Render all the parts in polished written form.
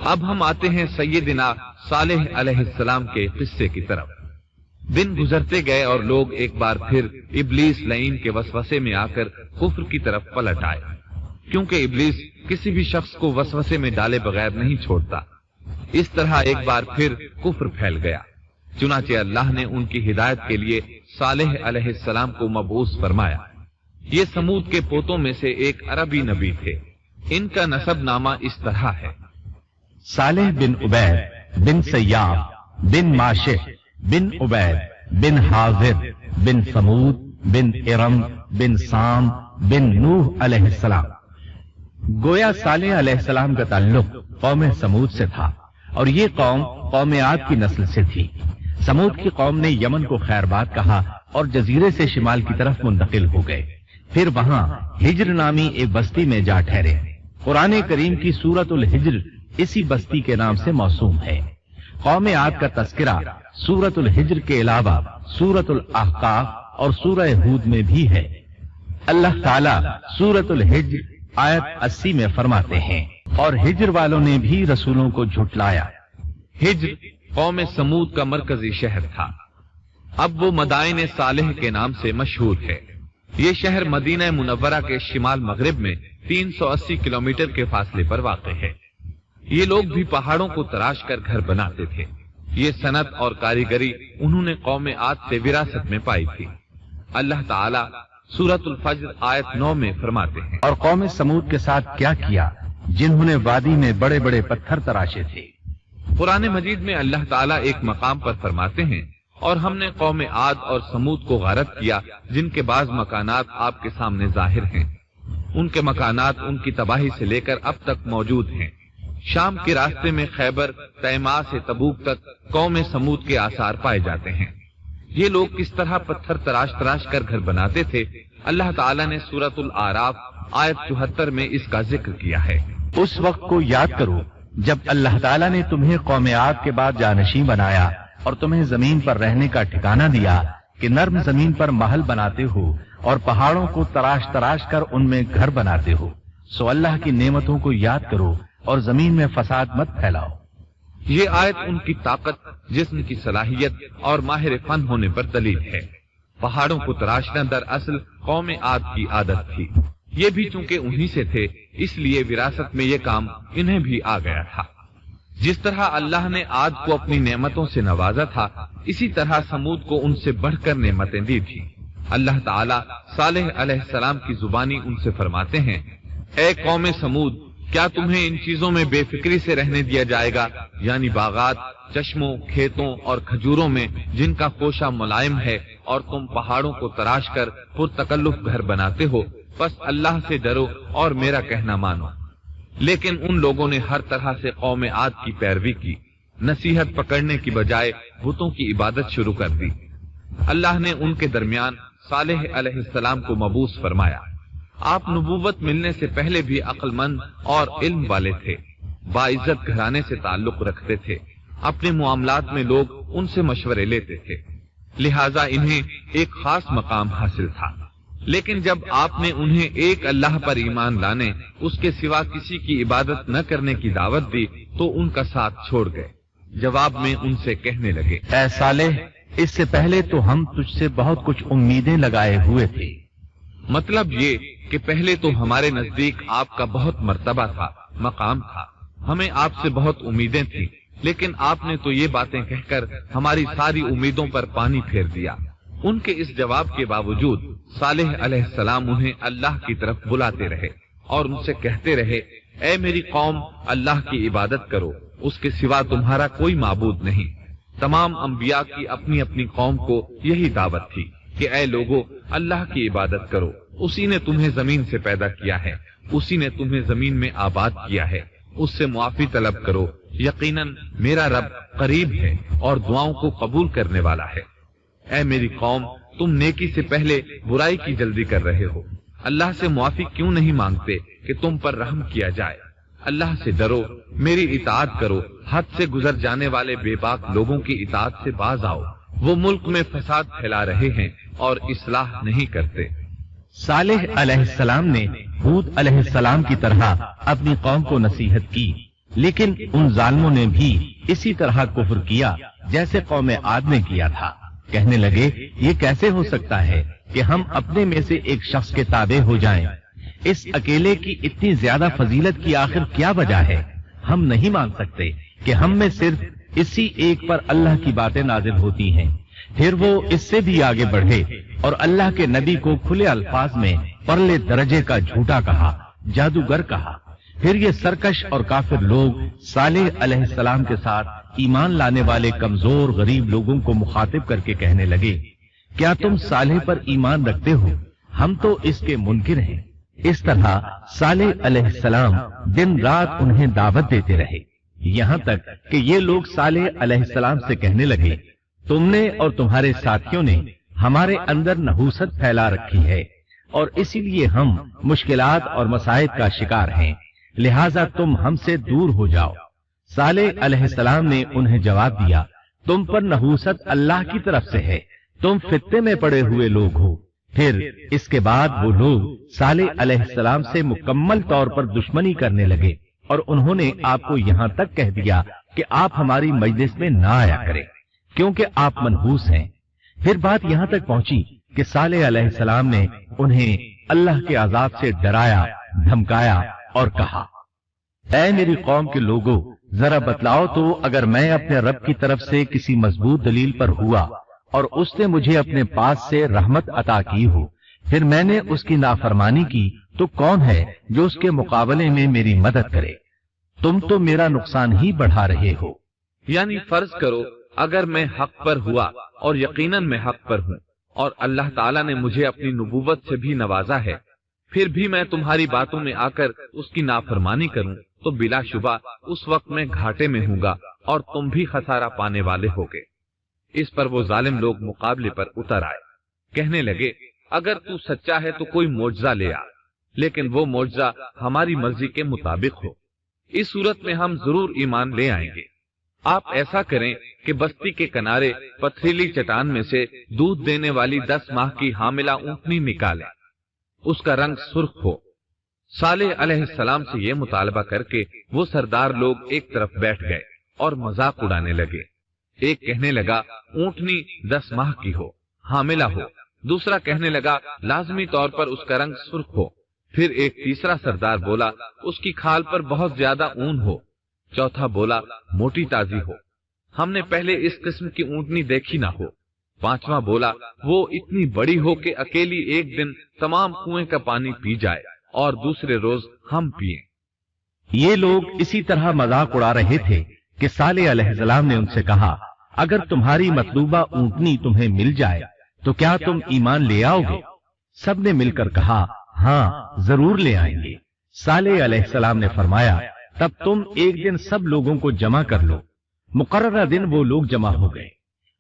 اب ہم آتے ہیں سیدنا صالح علیہ السلام کے قصے کی طرف۔ دن گزرتے گئے اور لوگ ایک بار پھر ابلیس لعین کے وسوسے میں آ کر کفر کی طرف پلٹ آئے، کیونکہ ابلیس کسی بھی شخص کو وسوسے میں ڈالے بغیر نہیں چھوڑتا۔ اس طرح ایک بار پھر کفر پھیل گیا، چنانچہ اللہ نے ان کی ہدایت کے لیے صالح علیہ السلام کو مبعوث فرمایا۔ یہ سمود کے پوتوں میں سے ایک عربی نبی تھے۔ ان کا نسب نامہ اس طرح ہے: صالح بن عبید بن سیاف بن ماشح بن عبید بن حاضر بن سمود بن ارم بن سام بن نوح علیہ السلام۔ گویا صالح علیہ السلام کا تعلق قوم سمود سے تھا، اور یہ قوم عاد کی نسل سے تھی۔ سمود کی قوم نے یمن کو خیرباد کہا اور جزیرے سے شمال کی طرف منتقل ہو گئے، پھر وہاں ہجر نامی ایک بستی میں جا ٹھہرے۔ قرآن کریم کی سورۃ الحجر اسی بستی کے نام سے موسوم ہے۔ قوم عاد کا تذکرہ سورۃ الحجر کے علاوہ سورۃ الاحقاف اور سورہ ہود میں بھی ہے۔ اللہ تعالیٰ سورۃ الحجر آیت 80 میں فرماتے ہیں، اور ہجر والوں نے بھی رسولوں کو جھٹلایا۔ ہجر قوم سمود کا مرکزی شہر تھا۔ اب وہ مدائن صالح کے نام سے مشہور ہے۔ یہ شہر مدینہ منورہ کے شمال مغرب میں 380 کلومیٹر کے فاصلے پر واقع ہے۔ یہ لوگ بھی پہاڑوں کو تراش کر گھر بناتے تھے۔ یہ صنعت اور کاریگری انہوں نے قوم عاد سے وراثت میں پائی تھی۔ اللہ تعالیٰ سورۃ الفجر آیت 9 میں فرماتے ہیں، اور قوم سمود کے ساتھ کیا کیا جنہوں نے وادی میں بڑے بڑے پتھر تراشے تھے۔ قرآن مجید میں اللہ تعالیٰ ایک مقام پر فرماتے ہیں، اور ہم نے قوم عاد اور سمود کو غارت کیا جن کے بعض مکانات آپ کے سامنے ظاہر ہیں۔ ان کے مکانات ان کی تباہی سے لے کر اب تک موجود ہیں۔ شام کے راستے میں خیبر، تیما سے تبوک تک قوم سمود کے آثار پائے جاتے ہیں۔ یہ لوگ کس طرح پتھر تراش تراش کر گھر بناتے تھے، اللہ تعالیٰ نے سورۃ الاعراف آیت 74 میں اس کا ذکر کیا ہے۔ اس وقت کو یاد کرو جب اللہ تعالیٰ نے تمہیں قوم عاد کے بعد جانشین بنایا اور تمہیں زمین پر رہنے کا ٹھکانہ دیا کہ نرم زمین پر محل بناتے ہو اور پہاڑوں کو تراش تراش کر ان میں گھر بناتے ہو۔ سو اللہ کی نعمتوں کو یاد کرو اور زمین میں فساد مت پھیلاؤ۔ یہ آیت ان کی طاقت، جسم کی صلاحیت اور ماہر فن ہونے پر دلیل ہے۔ پہاڑوں کو تراشنا دراصل قوم عاد کی عادت تھی۔ یہ بھی چونکہ انہی سے تھے، اس لیے وراثت میں یہ کام انہیں بھی آ گیا تھا۔ جس طرح اللہ نے عاد کو اپنی نعمتوں سے نوازا تھا، اسی طرح سمود کو ان سے بڑھ کر نعمتیں دی تھی۔ اللہ تعالیٰ صالح علیہ السلام کی زبانی ان سے فرماتے ہیں، اے قوم سمود، کیا تمہیں ان چیزوں میں بے فکری سے رہنے دیا جائے گا، یعنی باغات، چشموں، کھیتوں اور کھجوروں میں جن کا خوشہ ملائم ہے، اور تم پہاڑوں کو تراش کر پرتکلف گھر بناتے ہو؟ بس اللہ سے ڈرو اور میرا کہنا مانو۔ لیکن ان لوگوں نے ہر طرح سے قوم عاد کی پیروی کی، نصیحت پکڑنے کی بجائے بتوں کی عبادت شروع کر دی۔ اللہ نے ان کے درمیان صالح علیہ السلام کو مبعوث فرمایا۔ آپ نبوت ملنے سے پہلے بھی عقل مند اور علم والے تھے، باعزت گھرانے سے تعلق رکھتے تھے، اپنے معاملات میں لوگ ان سے مشورے لیتے تھے، لہذا انہیں ایک خاص مقام حاصل تھا۔ لیکن جب آپ نے انہیں ایک اللہ پر ایمان لانے، اس کے سوا کسی کی عبادت نہ کرنے کی دعوت دی تو ان کا ساتھ چھوڑ گئے۔ جواب میں ان سے کہنے لگے، اے صالح، اس سے پہلے تو ہم تجھ سے بہت کچھ امیدیں لگائے ہوئے تھے۔ مطلب یہ کہ پہلے تو ہمارے نزدیک آپ کا بہت مرتبہ تھا، مقام تھا، ہمیں آپ سے بہت امیدیں تھیں، لیکن آپ نے تو یہ باتیں کہہ کر ہماری ساری امیدوں پر پانی پھیر دیا۔ ان کے اس جواب کے باوجود صالح علیہ السلام انہیں اللہ کی طرف بلاتے رہے اور ان سے کہتے رہے، اے میری قوم، اللہ کی عبادت کرو، اس کے سوا تمہارا کوئی معبود نہیں۔ تمام انبیاء کی اپنی اپنی قوم کو یہی دعوت تھی کہ اے لوگو، اللہ کی عبادت کرو، اسی نے تمہیں زمین سے پیدا کیا ہے، اسی نے تمہیں زمین میں آباد کیا ہے، اس سے معافی طلب کرو، یقیناً میرا رب قریب ہے اور دعاؤں کو قبول کرنے والا ہے۔ اے میری قوم، تم نیکی سے پہلے برائی کی جلدی کر رہے ہو، اللہ سے معافی کیوں نہیں مانگتے کہ تم پر رحم کیا جائے؟ اللہ سے ڈرو، میری اطاعت کرو، حد سے گزر جانے والے بے باک لوگوں کی اطاعت سے باز آؤ، وہ ملک میں فساد پھیلا رہے ہیں اور اصلاح نہیں کرتے۔ صالح علیہ السلام نے ہود علیہ السلام کی طرح اپنی قوم کو نصیحت کی लेकिन उन जालिमों ने भी इसी तरह कुफ्र किया जैसे कौम आद ने किया था। कहने लगे, ये कैसे हो सकता है कि हम अपने में से एक शख्स के ताबे हो जाएं? इस अकेले की इतनी ज्यादा फजीलत की आखिर क्या वजह है? हम नहीं मान सकते कि हम में सिर्फ इसी एक पर अल्लाह की बातें नाजिल होती हैं। फिर वो इससे भी आगे बढ़े और अल्लाह के नबी को खुले अल्फाज में परले दर्जे का झूठा कहा, जादूगर कहा। फिर ये सरकश और काफिर लोग सालेह अलैहिस्सलाम के साथ ईमान लाने वाले कमजोर गरीब लोगों को मुखातिब करके कहने लगे, क्या तुम सालेह पर ईमान रखते हो? हम तो इसके मुनकिर हैं। इस तरह सालेह अलैहिस्सलाम दिन रात उन्हें दावत देते रहे, यहाँ तक कि ये लोग सालेह अलैहिस्सलाम से कहने लगे, तुमने और तुम्हारे साथियों ने हमारे अंदर नहूसत फैला रखी है और इसीलिए हम मुश्किलात और मसाइब का शिकार हैं, लिहाजा तुम हमसे दूर हो जाओ। सालेह अलैहिस्सलाम ने उन्हें जवाब दिया, तुम पर नहूसत अल्लाह की तरफ से है, तुम फित्ने में पड़े हुए लोग हो। फिर इसके बाद वो लोग सालेह अलैहिस्सलाम से मुकम्मल तौर पर दुश्मनी करने लगे और उन्होंने आपको यहाँ तक कह दिया कि आप हमारी मजलिस में ना आया करें क्योंकि आप मनहूस हैं। फिर बात यहाँ तक पहुंची कि सालेह अलैहिस्सलाम ने उन्हें अल्लाह के अजाब से डराया, धमकाया और कहा, ऐ मेरी कौम के लोगों, जरा बतलाओ तो अगर मैं अपने रब की तरफ से किसी मजबूत दलील पर हुआ और उसने मुझे अपने पास से रहमत अता की हो, फिर मैंने उसकी नाफरमानी की, तो कौन है जो उसके मुकाबले में मेरी मदद करे? तुम तो मेरा नुकसान ही बढ़ा रहे हो। यानी फर्ज करो अगर मैं हक पर हुआ और यकीनन मैं हक पर हूँ और अल्लाह ताला ने मुझे अपनी नबूवत से भी नवाजा है, फिर भी मैं तुम्हारी बातों में आकर उसकी नाफरमानी करूं तो बिलाशुबा उस वक्त मैं घाटे में हूँगा और तुम भी खसारा पाने वाले होगे। इस पर वो जालिम लोग मुकाबले पर उतर आए, कहने लगे, अगर तू सच्चा है तो कोई मोजजा ले आ, लेकिन वो मोजजा हमारी मर्जी के मुताबिक हो। इस सूरत में हम जरूर ईमान ले आएंगे। आप ऐसा करें कि बस्ती के किनारे पथरीली चट्टान में से दूध देने वाली 10 माह की हामिला ऊंटनी निकालें, उसका रंग सुर्ख हो। सालेह अलैहिस्सलाम से ये मुतालबा करके वो सरदार लोग एक तरफ बैठ गए और मजाक उड़ाने लगे। एक कहने लगा, ऊंटनी 10 माह की हो, हामिला हो। दूसरा कहने लगा, लाजमी तौर पर उसका रंग सुर्ख हो। फिर एक तीसरा सरदार बोला, उसकी खाल पर बहुत ज्यादा ऊन हो। चौथा बोला, मोटी ताजी हो, हमने पहले इस किस्म की ऊंटनी देखी ना हो। पांचवा बोला, वो इतनी बड़ी हो कि अकेली एक दिन तमाम कुएं का पानी पी जाए और दूसरे रोज हम पिए। ये लोग इसी तरह मजाक उड़ा रहे थे कि सालेह अलैहिस्सलाम ने उनसे कहा, अगर तुम्हारी मतलूबा ऊंटनी तुम्हें मिल जाए तो क्या तुम ईमान ले आओगे? सब ने मिलकर कहा, हाँ जरूर ले आएंगे। सालेह अलैहिस्सलाम ने फरमाया, तब तुम एक दिन सब लोगों को जमा कर लो। मुकर्ररा दिन वो लोग जमा हो गए।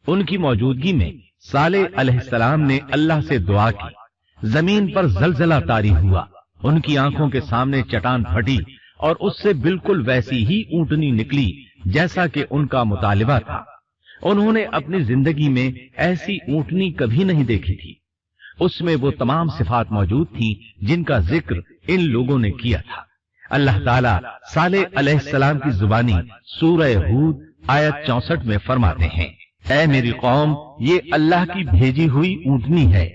उनकी मौजूदगी में सालेह अलैहिस्सलाम ने अल्लाह से दुआ की। जमीन पर जलजला तारी हुआ, उनकी आंखों के सामने चट्टान फटी और उससे बिल्कुल वैसी ही ऊंटनी निकली जैसा कि उनका मुतालिबा था। उन्होंने अपनी जिंदगी में ऐसी ऊंटनी कभी नहीं देखी थी। उसमें वो तमाम सिफात मौजूद थीं जिनका जिक्र इन लोगों ने किया था। अल्लाह ताला सालेह अलैहिस्सलाम की जुबानी सूरह हूद आयत 64 में फरमाते हैं, ऐ मेरी कौम, ये अल्लाह की भेजी हुई ऊंटनी है,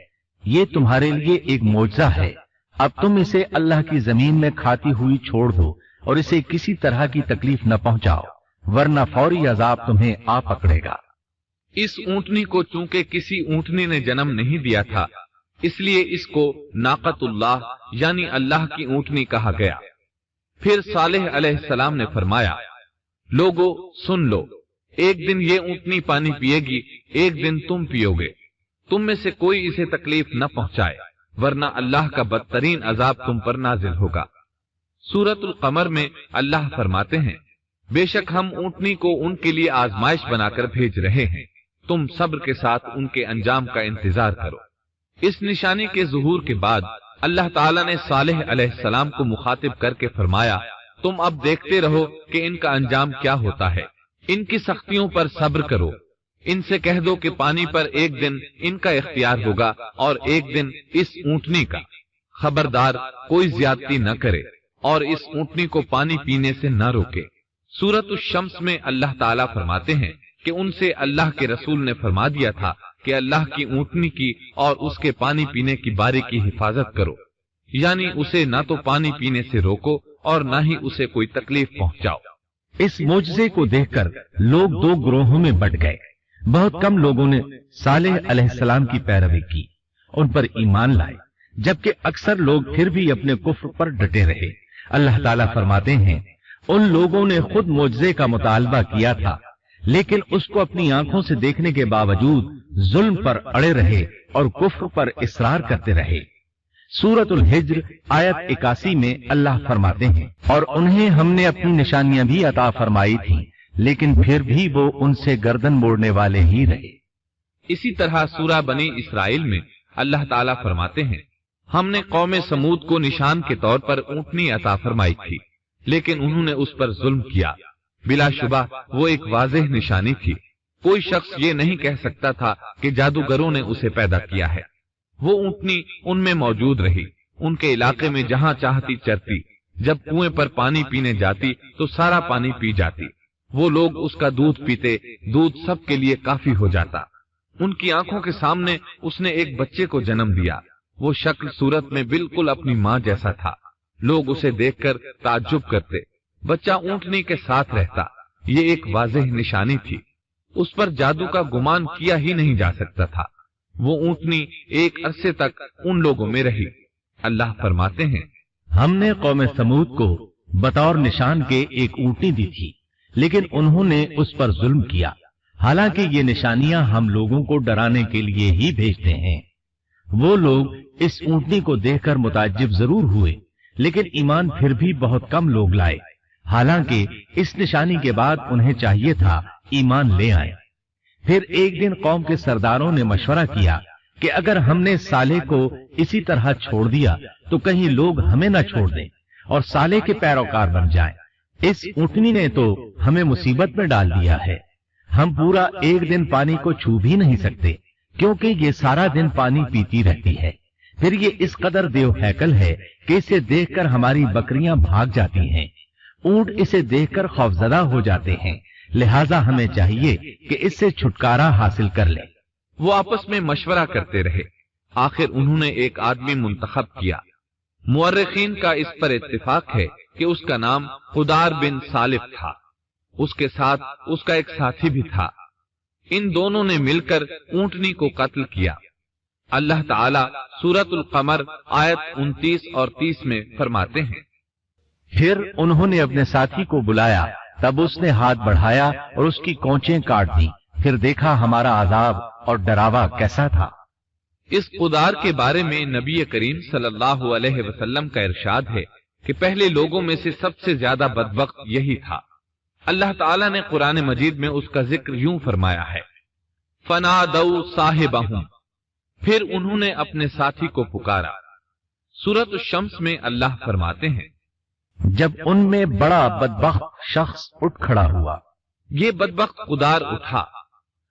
ये तुम्हारे लिए एक मोजज़ा है। अब तुम इसे अल्लाह की जमीन में खाती हुई छोड़ दो और इसे किसी तरह की तकलीफ न पहुंचाओ, वरना फौरी अजाब तुम्हें आ पकड़ेगा। इस ऊंटनी को चूंकि किसी ऊंटनी ने जन्म नहीं दिया था, इसलिए इसको नाकतुल्लाह यानी अल्लाह की ऊंटनी कहा गया। फिर सालेह अलैहिस्सलाम ने फरमाया, लोगो सुन लो, एक दिन ये ऊंटनी पानी पिएगी, एक दिन तुम पियोगे। तुम में से कोई इसे तकलीफ न पहुंचाए, वरना अल्लाह का बदतरीन अजाब तुम पर नाजिल होगा। सूरतुल कमर में अल्लाह फरमाते हैं, बेशक हम ऊंटनी को उनके लिए आजमाइश बनाकर भेज रहे हैं, तुम सब्र के साथ उनके अंजाम का इंतजार करो। इस निशानी के ज़ुहूर के बाद अल्लाह ताला ने सालेह अलैहिस्सलाम को मुखातिब करके फरमाया, तुम अब देखते रहो कि इनका अंजाम क्या होता है। इनकी सख्तियों पर सब्र करो। इनसे कह दो कि पानी पर एक दिन इनका इख्तियार होगा और एक दिन इस ऊंटनी का। खबरदार कोई ज्यादती न करे और इस ऊंटनी को पानी पीने से न रोके। सूरत उश-शम्स में अल्लाह ताला फरमाते हैं कि उनसे अल्लाह के रसूल ने फरमा दिया था कि अल्लाह की ऊँटनी की और उसके पानी पीने की बारी की हिफाजत करो, यानी उसे ना तो पानी पीने से रोको और ना ही उसे कोई तकलीफ पहुंचाओ। इस मोजज़े को देखकर लोग दो ग्रोहों में बंट गए। बहुत कम लोगों ने सालेह अलैहिस्सलाम की पैरवी की, उन पर ईमान लाए, जबकि अक्सर लोग फिर भी अपने कुफ्र पर डटे रहे। अल्लाह ताला फरमाते हैं, उन लोगों ने खुद मोजज़े का मुतालबा किया था, लेकिन उसको अपनी आंखों से देखने के बावजूद जुल्म पर अड़े रहे और कुफ्र पर इसरार करते रहे। सूरतुल हिज्र आयत 81 में अल्लाह फरमाते हैं, और उन्हें हमने अपनी निशानियां भी अता फरमाई थी, लेकिन फिर भी वो उनसे गर्दन मोड़ने वाले ही रहे। इसी तरह सूरा बनी इसराइल में अल्लाह ताला फरमाते हैं, हमने कौम समूद को निशान के तौर पर ऊँटनी अता फरमाई थी, लेकिन उन्होंने उस पर जुल्म किया। बिलाशुबा वो एक वाज़ेह निशानी थी। कोई शख्स ये नहीं कह सकता था कि जादूगरों ने उसे पैदा किया है। वो ऊँटनी उनमें मौजूद रही, उनके इलाके में जहां चाहती चरती। जब कुएं पर पानी पीने जाती तो सारा पानी पी जाती। वो लोग उसका दूध पीते, दूध सबके लिए काफी हो जाता। उनकी आंखों के सामने उसने एक बच्चे को जन्म दिया। वो शक्ल सूरत में बिल्कुल अपनी माँ जैसा था। लोग उसे देखकर ताज्जुब करते। बच्चा ऊँटनी के साथ रहता। ये एक वाज़ेह निशानी थी। उस पर जादू का गुमान किया ही नहीं जा सकता था। वो ऊँटनी एक अरसे तक उन लोगों में रही। अल्लाह फरमाते हैं, हमने कौम समूद को बतौर निशान के एक ऊँटनी दी थी, लेकिन उन्होंने उस पर जुल्म किया। हालांकि ये निशानियां हम लोगों को डराने के लिए ही भेजते हैं। वो लोग इस ऊँटनी को देखकर मुताज्जिब जरूर हुए, लेकिन ईमान फिर भी बहुत कम लोग लाए। हालांकि इस निशानी के बाद उन्हें चाहिए था ईमान ले आए। फिर एक दिन कौम के सरदारों ने मशवरा किया कि अगर हमने साले को इसी तरह छोड़ दिया तो कहीं लोग हमें न छोड़ दें और साले के पैरोकार बन जाएं। इस ऊँटनी ने तो हमें मुसीबत में डाल दिया है। हम पूरा एक दिन पानी को छू भी नहीं सकते, क्योंकि ये सारा दिन पानी पीती रहती है। फिर ये इस कदर देवहैकल है कि इसे देखकर हमारी बकरियां भाग जाती हैं। ऊंट इसे देखकर खौफजदा हो जाते हैं, लिहाजा हमें चाहिए कि इससे छुटकारा हासिल कर लें। वो आपस में मशवरा करते रहे। आखिर उन्होंने एक आदमी मुंतखब किया। मुअर्रिखीन का इस पर इत्तिफाक है कि उसका नाम खुदार बिन सालिफ था। उसके साथ उसका एक साथी भी था। इन दोनों ने मिलकर ऊँटनी को कत्ल किया। अल्लाह ताला सूरतुल कमर आयत 29 और 30 में फरमाते हैं, फिर उन्होंने अपने साथी को बुलाया, तब उसने हाथ बढ़ाया और उसकी कोंचें काट दी। फिर देखा हमारा अजाब और डरावा कैसा था। इस खुदार के बारे में नबी करीम सल्लल्लाहु अलैहि वसल्लम का इरशाद है कि पहले लोगों में से सबसे ज्यादा बदबख्त यही था। अल्लाह ताला ने कुरान मजीद में उसका जिक्र यूं फरमाया है, फनादौ साहिबहुम, फिर उन्होंने अपने साथी को पुकारा। सूरत शम्स में अल्लाह फरमाते हैं, जब उनमें बड़ा बदबख्त शख्स उठ खड़ा हुआ। ये बदबख्त खुदार उठा,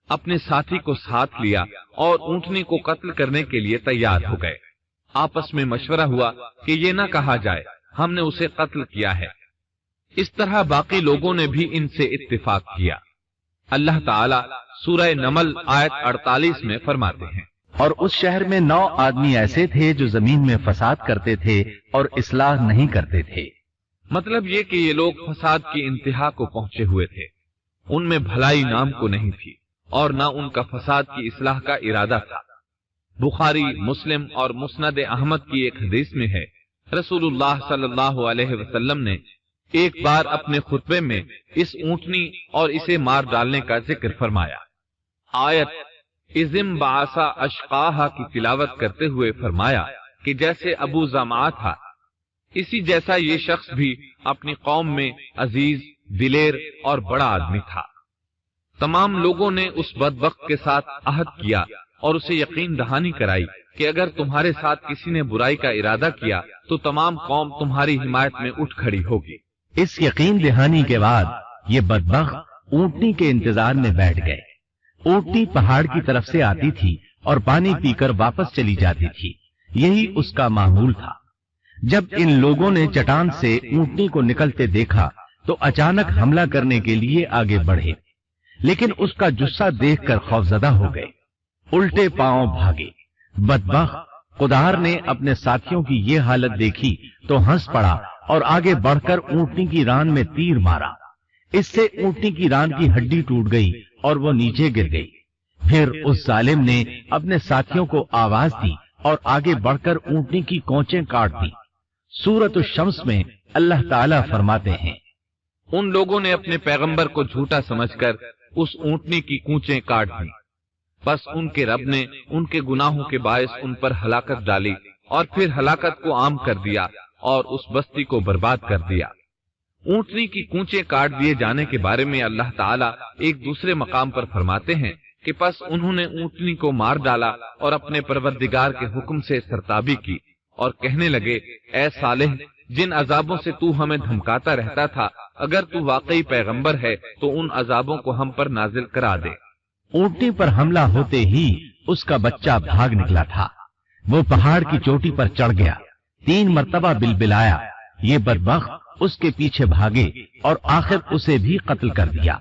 अपने साथी को साथ लिया और ऊँटनी को कत्ल करने के लिए तैयार हो गए। आपस में मशवरा हुआ कि ये न कहा जाए हमने उसे कत्ल किया है। इस तरह बाकी लोगों ने भी इनसे इत्तिफाक किया। अल्लाह ताला सूरह नमल आयत 48 में फरमाते हैं, और उस शहर में 9 आदमी ऐसे थे जो जमीन में फसाद करते थे और इस्लाह नहीं करते थे। मतलब ये कि ये लोग फसाद की इंतहा को पहुंचे हुए थे। उनमें भलाई नाम को नहीं थी और ना उनका फसाद की इस्लाह का इरादा था। बुखारी, मुस्लिम और मुस्नद अहमद की एक हदीस में है, रसूलुल्लाह सल्लल्लाहु अलैहि वसल्लम ने एक बार अपने खुतबे में इस ऊँटनी और इसे मार डालने का जिक्र फरमाया। आयत इज़िम बासा अशकाहा की तिलावत करते हुए फरमाया कि जैसे अबू जमा था, इसी जैसा ये शख्स भी अपनी कौम में अजीज, दिलेर और बड़ा आदमी था। तमाम लोगों ने उस बदबख्त के साथ अहद किया और उसे यकीन दहानी कराई कि अगर तुम्हारे साथ किसी ने बुराई का इरादा किया तो तमाम कौम तुम्हारी हिमायत में उठ खड़ी होगी। इस यकीन दहानी के बाद ये बदबख्त ऊँटनी के इंतजार में बैठ गए। ऊँटनी पहाड़ की तरफ से आती थी और पानी पीकर वापस चली जाती थी। यही उसका मामूल था। जब इन लोगों ने चट्टान से ऊँटनी को निकलते देखा تو अचानक हमला करने के लिए आगे बढ़े, लेकिन उसका जुस्सा देखकर खौफजदा हो गए, उल्टे पांव भागे। बदबख्त कुदार ने अपने साथियों की ये हालत देखी तो हंस पड़ा और आगे बढ़कर ऊंटनी की रान में तीर मारा। इससे ऊंटनी की रान की हड्डी टूट गई और वो नीचे गिर गई। फिर उस जालिम ने अपने साथियों को आवाज दी और आगे बढ़कर ऊंटनी की कोंचें काट दी। सूरत शम्स में अल्लाह ताला फरमाते हैं, उन लोगों ने अपने पैगंबर को झूठा समझकर उस ऊंटनी की कूंचें काट दी। बस उनके रब ने उनके गुनाहों के बायस उन पर हलाकत डाली और फिर हलाकत को आम कर दिया और उस बस्ती को बर्बाद कर दिया। ऊंटनी की कूंचें काट दिए जाने के बारे में अल्लाह ताला एक दूसरे मकाम पर फरमाते हैं कि बस उन्होंने ऊंटनी को मार डाला और अपने परवरदिगार के हुक्म से सरताबी की और कहने लगे, ऐ सालेह, जिन अजाबों से तू हमें धमकाता रहता था, अगर तू वाकई पैगंबर है तो उन अजाबों को हम पर नाजिल करा दे। ऊंटनी पर हमला होते ही उसका बच्चा भाग निकला था। वो पहाड़ की चोटी पर चढ़ गया, 3 मरतबा बिलबिलाया। ये बदबख्त उसके पीछे भागे और आखिर उसे भी कत्ल कर दिया।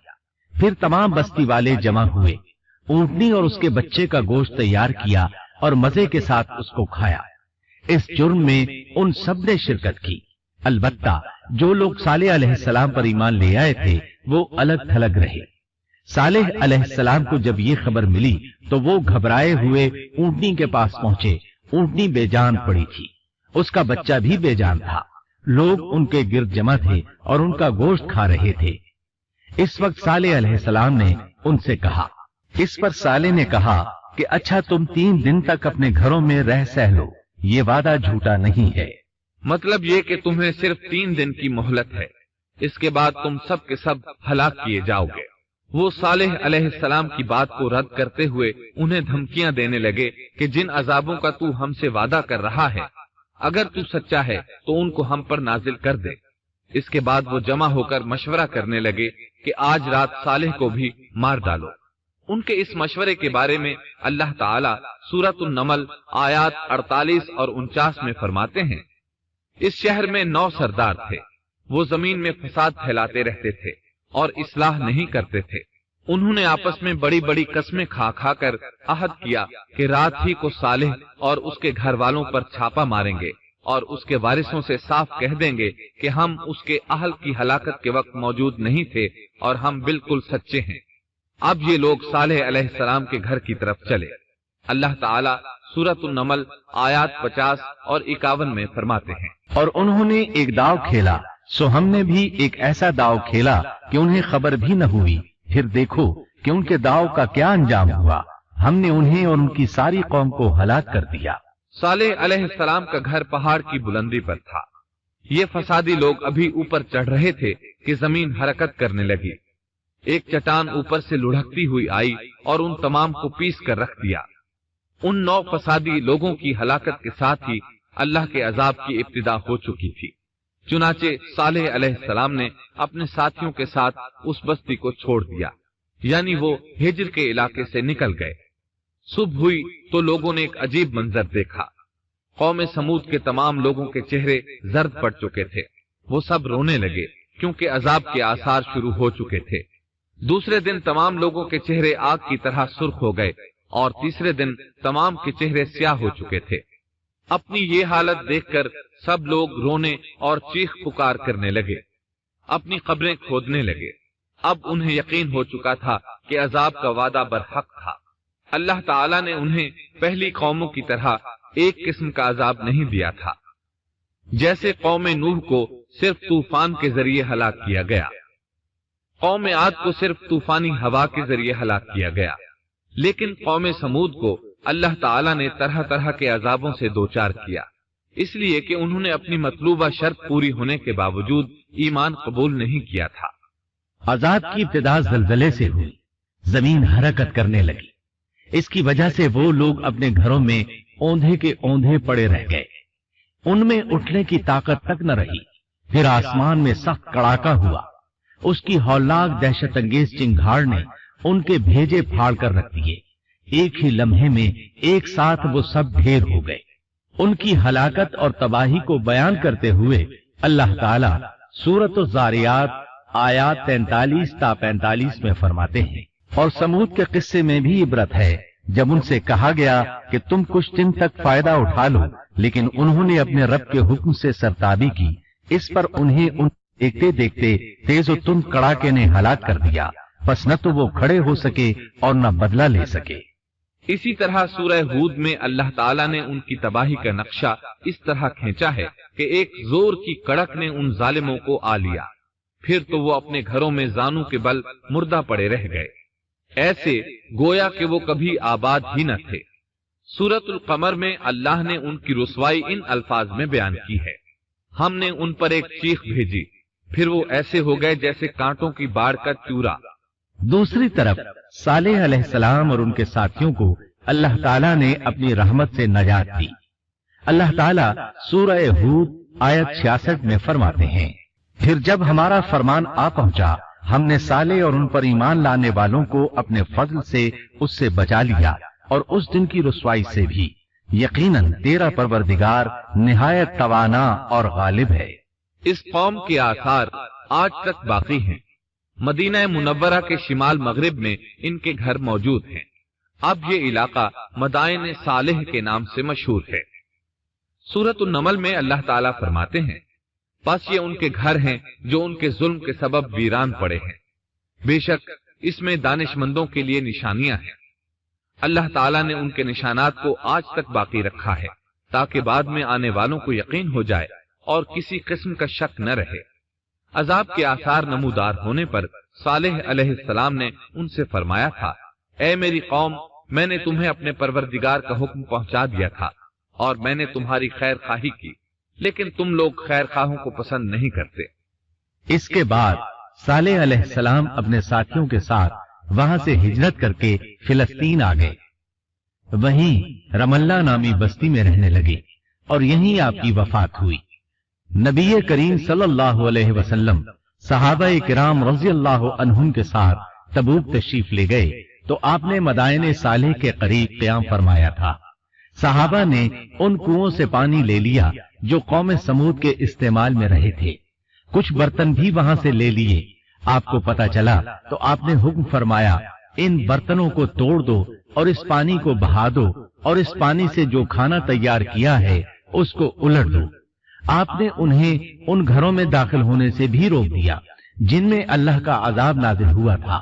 फिर तमाम बस्ती वाले जमा हुए, ऊंटनी और उसके बच्चे का गोश्त तैयार किया और मजे के साथ उसको खाया। इस जुर्म में उन सब ने शिरकत की। अलबत्ता जो लोग सालेह अलैहिस्सलाम पर ईमान ले आए थे वो अलग थलग रहे। सालेह अलैहिस्सलाम को जब ये खबर मिली तो वो घबराए हुए ऊंटनी के पास पहुंचे। ऊंटनी बेजान पड़ी थी, उसका बच्चा भी बेजान था। लोग उनके गिर्द जमा थे और उनका गोश्त खा रहे थे। इस वक्त सालेह अलैहिस्सलाम ने उनसे कहा। इस पर सालेह ने कहा कि अच्छा, तुम 3 दिन तक अपने घरों में रह सह लो, ये वादा झूठा नहीं है। मतलब ये कि तुम्हें सिर्फ 3 दिन की मोहलत है, इसके बाद तुम सब के सब हलाक किए जाओगे। वो सालेह अलैहिस्सलाम की बात को रद्द करते हुए उन्हें धमकियां देने लगे कि जिन अजाबों का तू हमसे वादा कर रहा है, अगर तू सच्चा है तो उनको हम पर नाजिल कर दे। इसके बाद वो जमा होकर मशवरा करने लगे कि आज रात सालेह को भी मार डालो। उनके इस मशवरे के बारे में अल्लाह ताला सूरतुन नमल आयात 48 और 49 में फरमाते हैं, इस शहर में 9 सरदार थे। वो जमीन में फसाद फैलाते रहते थे और इस्लाह नहीं करते थे। उन्होंने आपस में बड़ी बड़ी कस्में खा खा कर अहद किया कि रात ही को सालेह और उसके घर वालों पर छापा मारेंगे और उसके वारिसों से साफ कह देंगे कि हम उसके अहल की हलाकत के वक्त मौजूद नहीं थे और हम बिल्कुल सच्चे हैं। अब ये लोग सालेह अलैहिस्सलाम के घर की तरफ चले। अल्लाह ताला सूरतुन नमल आयात 50 और 51 में फरमाते हैं, और उन्होंने एक दाव खेला, सो हमने भी एक ऐसा दाव खेला कि उन्हें खबर भी न हुई। फिर देखो कि उनके दाव का क्या अंजाम हुआ। हमने उन्हें और उनकी सारी कौम को हलाक कर दिया। सालेह अलैहिस्सलाम का घर पहाड़ की बुलंदी पर था। ये फसादी लोग अभी ऊपर चढ़ रहे थे कि जमीन हरकत करने लगी। एक चट्टान ऊपर से लुढ़कती हुई आई और उन तमाम को पीस कर रख दिया। उन 9 फसादी लोगों की हलाकत के साथ ही अल्लाह के अजाब की इब्तिदा हो चुकी थी। चुनाचे सालेह अलैहिस्सलाम ने अपने साथियों के साथ उस बस्ती को छोड़ दिया, यानी वो हिज्र के इलाके से निकल गए। सुबह हुई तो लोगों ने एक अजीब मंजर देखा। कौम समूद के तमाम लोगों के चेहरे जर्द पड़ चुके थे। वो सब रोने लगे क्योंकि अजाब के आसार शुरू हो चुके थे। दूसरे दिन तमाम लोगों के चेहरे आग की तरह सुर्ख हो गए और तीसरे दिन तमाम के चेहरे स्याह हो चुके थे। अपनी ये हालत देखकर सब लोग रोने और चीख पुकार करने लगे, अपनी कब्रें खोदने लगे। अब उन्हें यकीन हो चुका था कि अजाब का वादा बरहक था। अल्लाह ताला ने उन्हें पहली कौमों की तरह एक किस्म का अजाब नहीं दिया था। जैसे कौम नूह को सिर्फ तूफान के जरिए हलाक किया गया, कौम आद को सिर्फ तूफानी हवा के जरिए हलाक किया गया, लेकिन कौम समूद को अल्लाह ताला ने तरह तरह के अजाबों से दो चार किया, इसलिए कि उन्होंने अपनी मतलूबा शर्त पूरी होने के बावजूद ईमान कबूल नहीं किया था। अजाब की इब्तिदा जलजले से हुई, जमीन हरकत करने लगी। इसकी वजह से वो लोग अपने घरों में औंधे के औंधे पड़े रह गए, उनमें उठने की ताकत तक न रही। फिर आसमान में सख्त कड़ाका हुआ, उसकी हौलनाक दहशत अंगेज चिंगाड़ ने उनके भेजे फाड़ कर रख दिए। एक ही लम्हे में एक साथ वो सब ढेर हो गए। उनकी हलाकत और तबाही को बयान करते हुए अल्लाह ताला सूरत ज़ारियात आयात 43 تا 45 में फरमाते हैं, और समूद के किस्से में भी इबरत है जब उनसे कहा गया कि तुम कुछ दिन तक फायदा उठा लो, लेकिन उन्होंने अपने रब के हुक्म से सरताबी की। इस पर उन्हें देखते देखते तेज और तुंद कड़ाके ने हलाक कर दिया, बस न तो वो खड़े हो सके और न बदला ले सके। इसी तरह सूरह हूद में अल्लाह ताला ने उनकी तबाही का नक्शा इस तरह खींचा है कि एक जोर की कड़क ने उन जालिमों को आ लिया, फिर तो वो अपने घरों में जानू के बल मुर्दा पड़े रह गए, ऐसे गोया कि वो कभी आबाद ही न थे। सूरतुल कमर में अल्लाह ने उनकी रुसवाई इन अल्फाज में बयान की है, हमने उन पर एक चीख भेजी, फिर वो ऐसे हो गए जैसे कांटों की बाढ़ का चूरा। दूसरी तरफ सालेह अलैहिस्सलाम और उनके साथियों को अल्लाह ताला ने अपनी रहमत से नजात दी। अल्लाह ताला सूरह हूद आयत 66 में फरमाते हैं, फिर जब हमारा फरमान आ पहुंचा, हमने साले और उन पर ईमान लाने वालों को अपने फजल से उससे बचा लिया और उस दिन की रुसवाई से भी। यकीनन तेरा परवरदिगार निहायत तवाना और गालिब है। इस कौम के आसार आज तक बाकी हैं। मदीना मुनव्वरा के शिमाल मगरिब में इनके घर मौजूद हैं। अब ये इलाका मदाइन सालेह के नाम से मशहूर है। सूरत नमल में अल्लाह ताला फरमाते हैं, बस ये उनके घर हैं जो उनके जुल्म के सबब वीरान पड़े हैं। बेशक इसमें दानिशमंदों के लिए निशानियां हैं। अल्लाह ताला ने उनके निशानात को आज तक बाकी रखा है ताकि बाद में आने वालों को यकीन हो जाए और किसी किस्म का शक न रहे। अजाब के आसार नमूदार होने पर सालेह अलैहिस्सलाम ने उनसे फरमाया था, ऐ मेरी कौम, मैंने तुम्हें अपने परवरदिगार का हुक्म पहुंचा दिया था और मैंने तुम्हारी खैर खाही की, लेकिन तुम लोग खैर खाहों को पसंद नहीं करते। इसके बाद सालेह अलैहिस्सलाम अपने साथियों के साथ वहां से हिजरत करके फिलिस्तीन आ गए। वहीं रमल्ला नामी बस्ती में रहने लगे और यहीं आपकी वफात हुई। नबी करीम सल्लल्लाहु अलैहि वसल्लम सहाबा किराम रज़ियल्लाहु अन्हुम के साथ तबूक तशरीफ ले गए तो आपने मदायने सालेह के करीब क़याम फरमाया था। सहाबा ने उन कुओं से पानी ले लिया जो कौम समूद के इस्तेमाल में रहे थे। कुछ बर्तन भी वहां से ले लिए। आपको पता चला तो आपने हुक्म फरमाया, इन बर्तनों को तोड़ दो और इस पानी को बहा दो और इस पानी से जो खाना तैयार किया है उसको उलट दो। आपने उन्हें उन घरों में दाखिल होने से भी रोक दिया जिनमें अल्लाह का अजाब नाजिल हुआ था।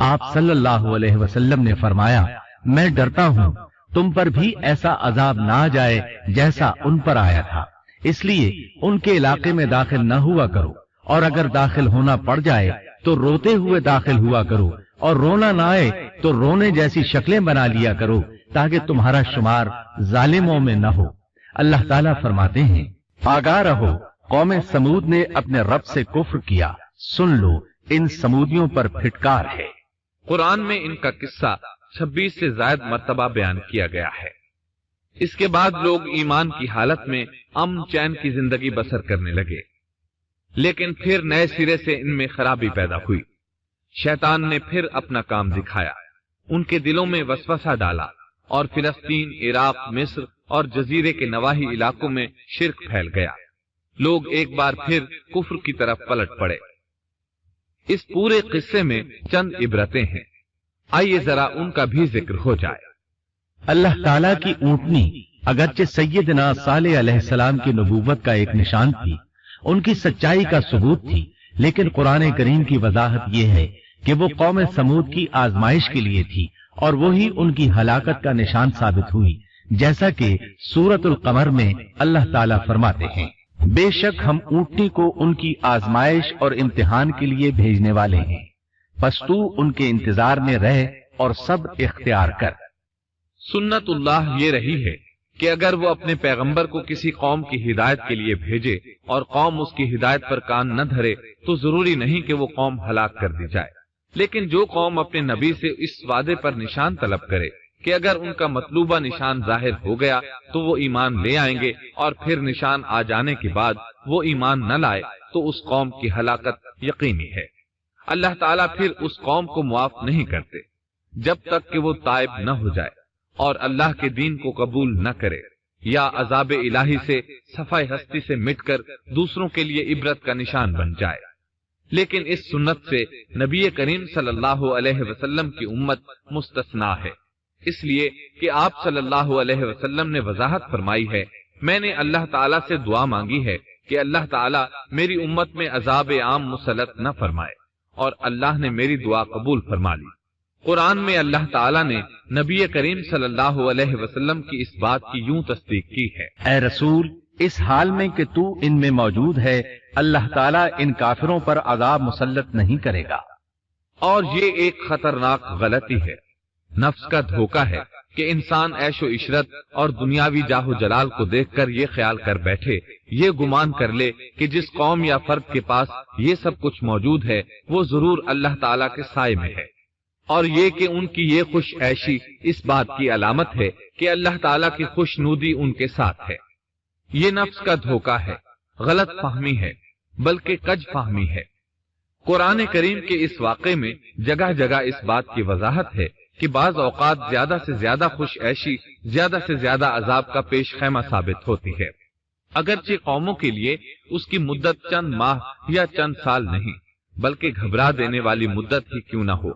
आप सल्लल्लाहु अलैहि वसल्लम ने फरमाया, मैं डरता हूं तुम पर भी ऐसा अजाब ना आ जाए जैसा उन पर आया था, इसलिए उनके इलाके में दाखिल न हुआ करो, और अगर दाखिल होना पड़ जाए तो रोते हुए दाखिल हुआ करो, और रोना ना आए तो रोने जैसी शक्लें बना लिया करो ताकि तुम्हारा शुमार जालिमों में न हो। अल्लाह ताला फरमाते हैं, आगाह रहो, कौम समूद ने अपने रब से कुफ्र किया, सुन लो इन समूदियों पर फिटकार है। कुरान में इनका किस्सा 26 से ज्यादा मर्तबा बयान किया गया है। इसके बाद लोग ईमान की हालत में अमन चैन की जिंदगी बसर करने लगे, लेकिन फिर नए सिरे से इनमें खराबी पैदा हुई। शैतान ने फिर अपना काम दिखाया, उनके दिलों में वसवसा डाला और फिलिस्तीन, इराक, मिस्र और जजीरे के नवाही इलाकों में शिर्क फैल गया। लोग एक बार फिर कुफ्र की तरफ पलट पड़े। इस पूरे किस्से में चंद इबरतें हैं, आइए जरा उनका भी जिक्र हो जाए। अल्लाह ताला की ऊंटनी अगरचे सैयदना सालेह अलैहिस्सलाम की नबूवत का एक निशान थी, उनकी सच्चाई का सबूत थी, लेकिन कुरान करीम की वजाहत यह है कि वो कौम समूद की आजमाइश के लिए थी और वही उनकी हलाकत का निशान साबित हुई, जैसा कि सूरतुल कमर में अल्लाह ताला फरमाते हैं, बेशक हम ऊंटनी को उनकी आजमाइश और इम्तिहान के लिए भेजने वाले हैं, बस तू उनके इंतजार में रह और सब्र इख्तियार कर। सुन्नतुल्लाह ये रही है कि अगर वो अपने पैगंबर को किसी कौम की हिदायत के लिए भेजे और कौम उसकी हिदायत पर कान न धरे तो जरूरी नहीं कि वो कौम हलाक कर दी जाए। लेकिन जो कौम अपने नबी से इस वादे पर निशान तलब करे कि अगर उनका मतलूबा निशान जाहिर हो गया तो वो ईमान ले आएंगे और फिर निशान आ जाने के बाद वो ईमान न लाए तो उस कौम की हलाकत यकीनी है। अल्लाह ताला फिर उस कौम को मुआफ नहीं करते जब तक कि वो ताइब न हो जाए और अल्लाह के दीन को कबूल न करे या अजाब इलाही से सफाई हस्ती से मिटकर दूसरों के लिए इबरत का निशान बन जाए। لیکن اس سنت سے نبی کریم صلی اللہ علیہ وسلم کی امت مستثنا ہے، اس لیے کہ آپ صلی اللہ علیہ وسلم نے وضاحت فرمائی ہے، میں نے اللہ تعالیٰ سے دعا مانگی ہے کہ اللہ تعالیٰ میری امت میں عذاب عام مسلط نہ فرمائے، اور اللہ نے میری دعا قبول فرما لی۔ قرآن میں اللہ تعالیٰ نے نبی کریم صلی اللہ علیہ وسلم کی اس بات کی یوں تصدیق کی ہے، اے رسول، اس حال میں کہ تو ان میں موجود ہے، اللہ تعالیٰ ان کافروں پر عذاب مسلط نہیں کرے گا۔ اور یہ ایک خطرناک غلطی ہے، نفس کا دھوکہ ہے کہ انسان عیش و عشرت اور دنیاوی جاہ و جلال کو دیکھ کر یہ خیال کر بیٹھے، یہ گمان کر لے کہ جس قوم یا فرد کے پاس یہ سب کچھ موجود ہے وہ ضرور اللہ تعالیٰ کے سائے میں ہے، اور یہ کہ ان کی یہ خوش عیشی اس بات کی علامت ہے کہ اللہ تعالیٰ کی خوشنودی ان کے ساتھ ہے۔ یہ نفس کا دھوکہ ہے، غلط فہمی ہے، بلکہ کج فہمی ہے۔ قرآن کریم کے اس واقعے میں جگہ جگہ اس بات کی وضاحت ہے کہ بعض اوقات زیادہ سے زیادہ خوش عیشی زیادہ سے زیادہ عذاب کا پیش خیمہ ثابت ہوتی ہے، اگرچہ قوموں کے لیے اس کی مدت چند ماہ یا چند سال نہیں بلکہ گھبرا دینے والی مدت ہی کیوں نہ ہو،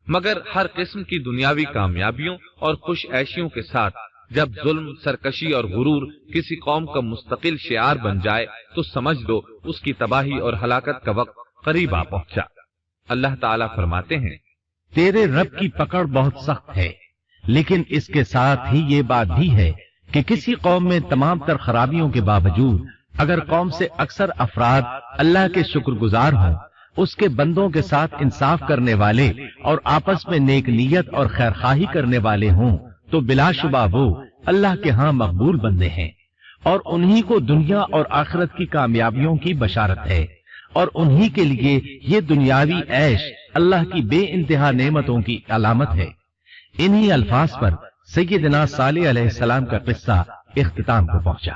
مگر ہر قسم کی دنیاوی کامیابیوں اور خوش عیشیوں کے ساتھ جب ظلم، سرکشی اور غرور کسی قوم کا مستقل شعار بن جائے تو سمجھ دو اس کی تباہی اور ہلاکت کا وقت قریب آ پہنچا۔ اللہ تعالیٰ فرماتے ہیں، تیرے رب کی پکڑ بہت سخت ہے، لیکن اس کے ساتھ ہی یہ بات بھی ہے کہ کسی قوم میں تمام تر خرابیوں کے باوجود اگر قوم سے اکثر افراد اللہ کے شکر گزار ہوں، اس کے بندوں کے ساتھ انصاف کرنے والے اور آپس میں نیک نیت اور خیرخواہی کرنے والے ہوں، تو بلا شبہ وہ اللہ کے ہاں مقبول بندے ہیں، اور انہی کو دنیا اور آخرت کی کامیابیوں کی بشارت ہے، اور انہی کے لیے یہ دنیاوی عیش اللہ کی بے انتہا نعمتوں کی علامت ہے۔ انہی الفاظ پر سیدنا صالح علیہ السلام کا قصہ اختتام کو پہنچا۔